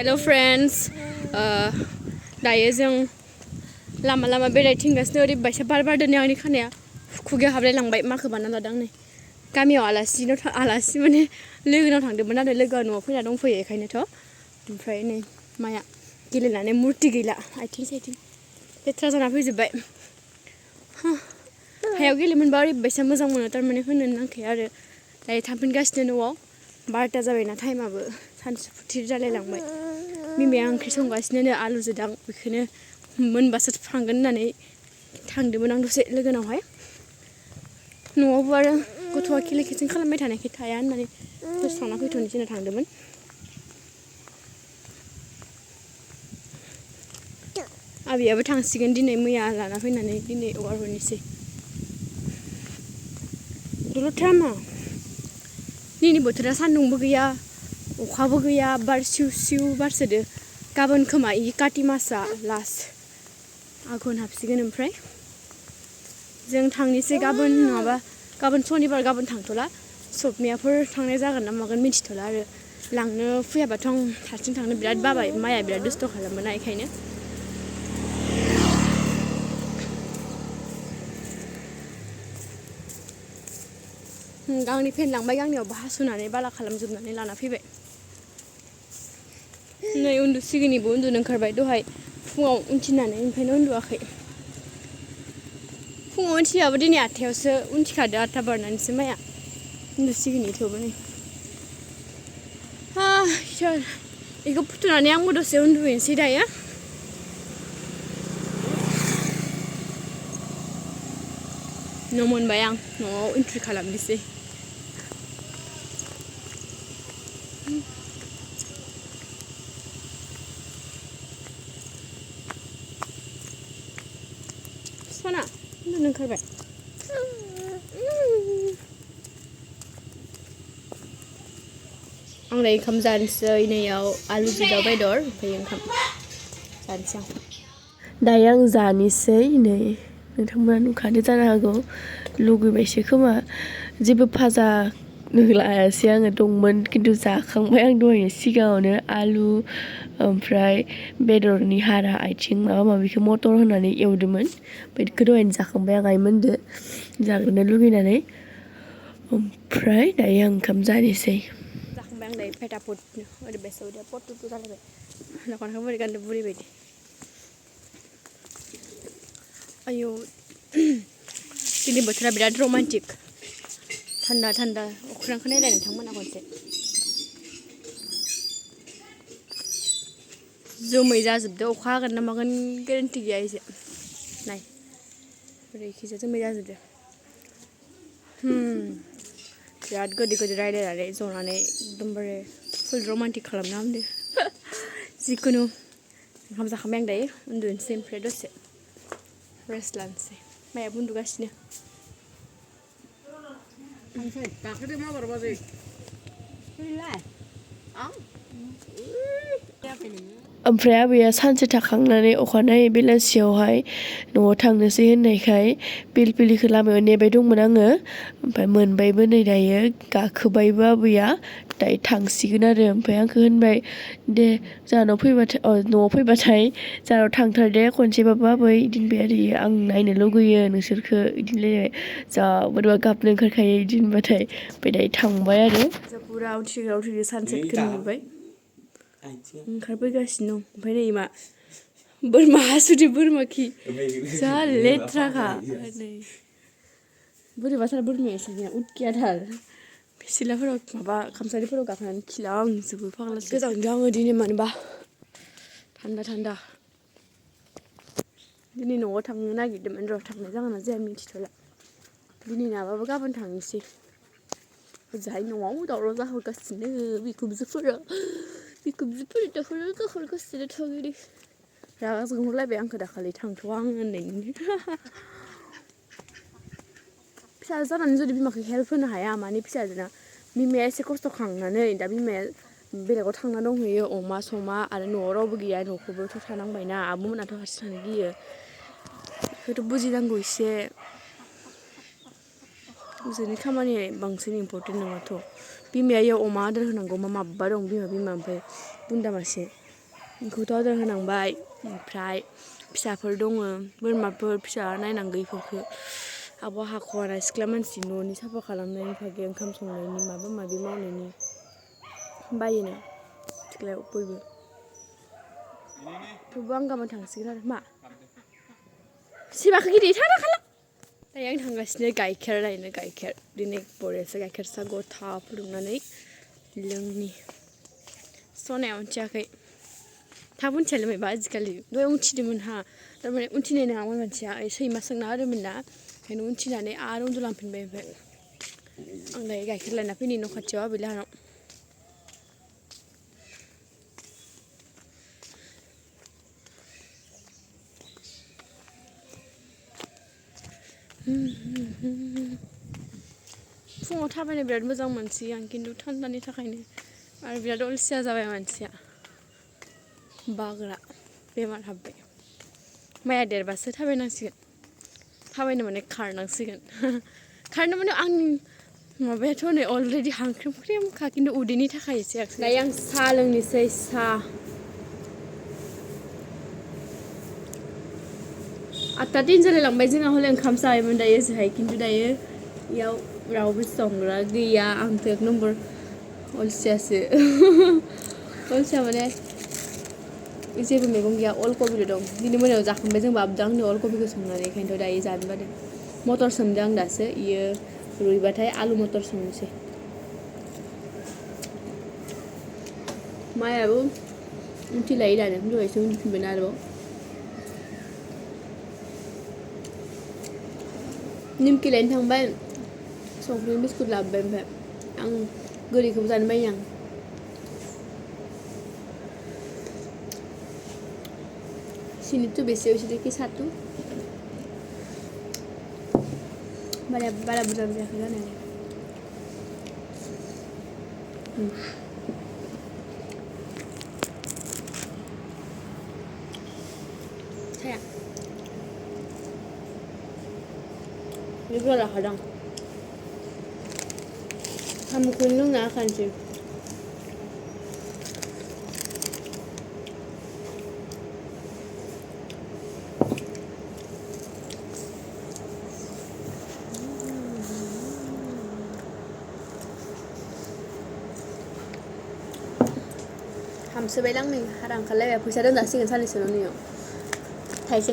Hello friends, दायो जों लामा लामा बेरायथिंगासिनो ओरैबायसा बार बारदों आंनि खानाया खुगायाव हाबलायलांबाय माखौ बानायना लादों आं नै गामियाव आलासि माने लोगोनाव थांदोंमोन आरो लोगोआ न'आव फैना दंफैयो बेखायनोथ' ओमफ्राय नै माया गेलेनानै मुर्ति गैला आथिं साइथिं लेथ्रा जाना फैजोब्बाय हायाव गेलेमोनबा ओरैबायसा मोजां मोनो थारमाने होनो नांखाया आरो दायो थांफिनगासिनो न'आव 12ता जाबायना टाइमाबो सानसुफुथिर जालायलांबाय बिमाया ओंख्रि संगासिनो आलुजों दां बेखौनो मोनबासो थांगोन होननानै थांदोंमोन आं दसे लोगोनावहाय न'आवबो आरो गथ'आ खेले खेथें खालामबाय थानायखाय थाया होननानै दसे थांना फैथ'नोसै होनना थांदोंमोन आबैयाबो थांसिगोन दिनै मैया लाना फैनानै दिनै हगारहरनोसै दल'थामा दिनै बोथोरा सान्दुंबो गैया अखाबो गैया बार सिउ सिउ बारसोदो गाबोन खोमा इ काति मासआ लास्ट आघोन हाबसिगोन ओमफ्राय जों थांनोसै गाबोन नङाबा गाबोन सनिबार गाबोन थांथ'ला सबनियाफोर थांनाय जागोन ना मागोन मिथिथ'ला आरो लांनो फैयाबाथ' आं हारसिं थांनो बिराद बाबाय माया बिराद दुस्थ' खालामोना बेखायनो गांनै फेन लांबाय गांनैयावबो हासुनानै बाला खालामजोबनानै लाना फैबाय नै उन्दुसिगोनिबो उन्दुनो ओंखारबाय दहाय फुङाव उन्थिनानै ओमफ्रायनो उन्दुआखै फुङाव उन्थियाबो दिनै 8थायावसो उन्थिखादो 8ता बारनानैसो माया उन्दुसिगोनि थेवबो नै इसोर बेखौ फुथुनानै आंबो दसे उन्दुहैनोसै दायो न' मोनबाय आं न'आव एन्ट्रि खालामनोसै सना उन्दुनो ओंखारबाय आं दायो ओंखाम जानोसै नैयाव आलुजों दाउ बेदर ओमफ्राय ओंखाम जानोसै आं दायो आं जानोसै नै नोंथांमोना नुखादो जानो हागौ लुगैबायसो खोमा जेबो भाजा लायासै आङो दंमोन खिन्थु जाखांबाय आं दहायनो सिगाङावनो आलु ओमफ्राय बेदरनि हारा आथिं माबा माबिखौ मटर होनानै एवदोंमोन बेखौ दहायनो जाखांबाय आं आइमोनदो जाग्रोनो लुगैनानै ओमफ्राय दायो आं ओंखाम जानोसै जाखांबाय आं दायो फेटाफुटनो ओरैबायसा उदैया पटुटु जालायबाय दखानखौ बोरै गानदों बुरै बायदि आयौ दिनै बोथोरा बिराद रमान्टिक थान्दा थान्दा अख्रांखौ नायलाय नोंथांमोना खनसे जोमै जाजोबदो अखा हागोन ना मागोन गेरेन्टि गैया एसे नाय बोरैखिजा जोमै जाजोबदो बिराद गोदै गोदै रायलायनानै जनानै एकदमबारे फुल रमान्टिक खालामना होदो जिखुनु ओंखाम जाखांबाय आं दायो उन्दुनोसै ओमफ्राय दसे रेस्ट लानोसै मायाबो उन्दुगासिनो ओमफ्राय आबैया सानसे थाखांनानै अखानायै बेलासियावहाय न'आव थांनोसै होननायखाय पिलपिलिखौ लामायाव नेबाय दंमोन आङो ओमफ्राय मोनबायबो नै दायो गाखोबायबो आबैया दायो थांसिगोन आरो ओमफ्राय आंखौ होनबाय दे जोंहानाव फैबाथाय जोंहानाव थांथार दे खनसेबाबो आबै बिदि होनबाय आरो आं नायनो लुगैयो नोंसोरखौ बिदि रायलायबाय जा बोरैबा गाबनो ओंखारखायो बिदि होनबाथाय ओमफ्राय दायो थांबाय आरो फुरा उथियो सानसेटखौ नुबाय ओंखारबोगासिनो दं ओमफ्राय नै मा बोरमा हासुदै बोरमा खि जा लेथ्राखा नै बोरैबाथार बोरमाया इसोरनिया उतकियाथार सिलाफोराव माबा खामसालिफोराव गाखोनानै खिलांजोबो फाग्लासो गोजांदों आङो दिनै मानोबा थान्दा थान्दा दिनै न'आव थांनो नागिरदोंमोन र' थांनाय जागोन ना जाया मिथिथ'ला दिनै नाबाबो गाबोन थांनोसै ओजोंहाय न'आव दावराव जाहरगासिनो बिखुनजोफोरा दाखालि गाहरगासिनो थागिरि रागा जोंहरलायबाय आंखौ दाखालि थांथ'आ आं होननायनि फिसा जानानै जुदि बिमाखौ हेल्प होनो हाया माने फिसाजोना बिमाया एसे खस्थ' खालामनानै दा बिमाया बेलेगाव थांना दंहैयो अमा समा आरो न'आव रावबो गैया न'खौबोथ' थानांबायना आब'मोनाथ' हारसिं थानो गियो बेखौथ' बुजिनांगौ एसे जोंनि खामानिया बांसिन इम्परटेन्ट नङाथ' बिमाया इयाव अमा आदार होनांगौ माबा दं बिमा ओमफ्राय बुन्दा मासे बेखौथ' आदार होनांबाय ओमफ्राय फिसाफोर दङ बोरमाफोर फिसा नायनांगौ इफोरखौ आब' हाख'वा सिख्ला मानसि न'नि साफा खालामनायनि थाखाय ओंखाम संनायनि माबा माबि मावनायनि बायोनो सिख्लायाव बयबो थेवबो आं गाबोन थांसिगोन आरो मा सिमाखौ गिदिर थाना खाला दायो आं थांगासिनो गाइखेर लायनो गाइखेर दिनै बरियासो गाइखेर सा गथा फुदुंनानै लोंनि सनाया उन्थियाखै थाब उन्थियालै मायबा आजिखालि दहाय उन्थिदोंमोन हा थारमाने उन्थिनाय नङामोन मानसिया सैमा सोंना होदोंमोन ना ओंखायनो उन्थिनानै आरो उन्दुलांफिनबाय ओमफ्राय आं दायो गाइखेर लायना फैनि न' खाथियाव आबैलाहानाव फुङाव थाबायनो बिराद मोजां मोनसोयो आं खिन्थु थान्दानि थाखायनो आरो बिराद अलसिया जाबाय मानसिया बाग्रा बेमार हाबबाय माया देरबासो थाबायनांसिगोन थाबायनो माने खारनांसिगोन खारनो माने आंनि माबायाथ' नै अलरेडि हांख्रेम ख्रेमखा खिन्थु उदैनि थाखाय एसे दायो आं साहा लोंनोसै साहा 8:03 जालायलांबाय जोंहा हले ओंखाम जाबायमोन दायो जोहाय खिन्थु दायो इयाव रावबो संग्रा गैया आंथ' एक नम्बर अलसियासो अलसिया माने जेबो मैगं गैया अलकबिल' दं दिनै मोनायाव जाखांबाय जों बाबुजों आंनो अलकबिखौ संनानै ओंखायनोथ' दायो जानो बादों मटर सोमदों आं दासो इयो रुइबाथाय आलु मटर संनोसै मायाबो उन्थिलायो दानो दहायसो उन्थिफिनबायना आरोबाव निमखि लायनो थांबाय संख्रि बिस्कुट लाबोबाय ओमफ्राय आं गोदैखौबो जानो बायो आं सिनि तो बेसे হয়েছে দেখি सातु बारा बुरजा जायाखै जानायालाय साया बे बुरजा लाखादां साम'खौनो लोंना होखानोसै हामसोबायलां नै हारा ओंखारलायबाय फैसा दोनजासिगोन साननैसोल' नैयाव थाइसे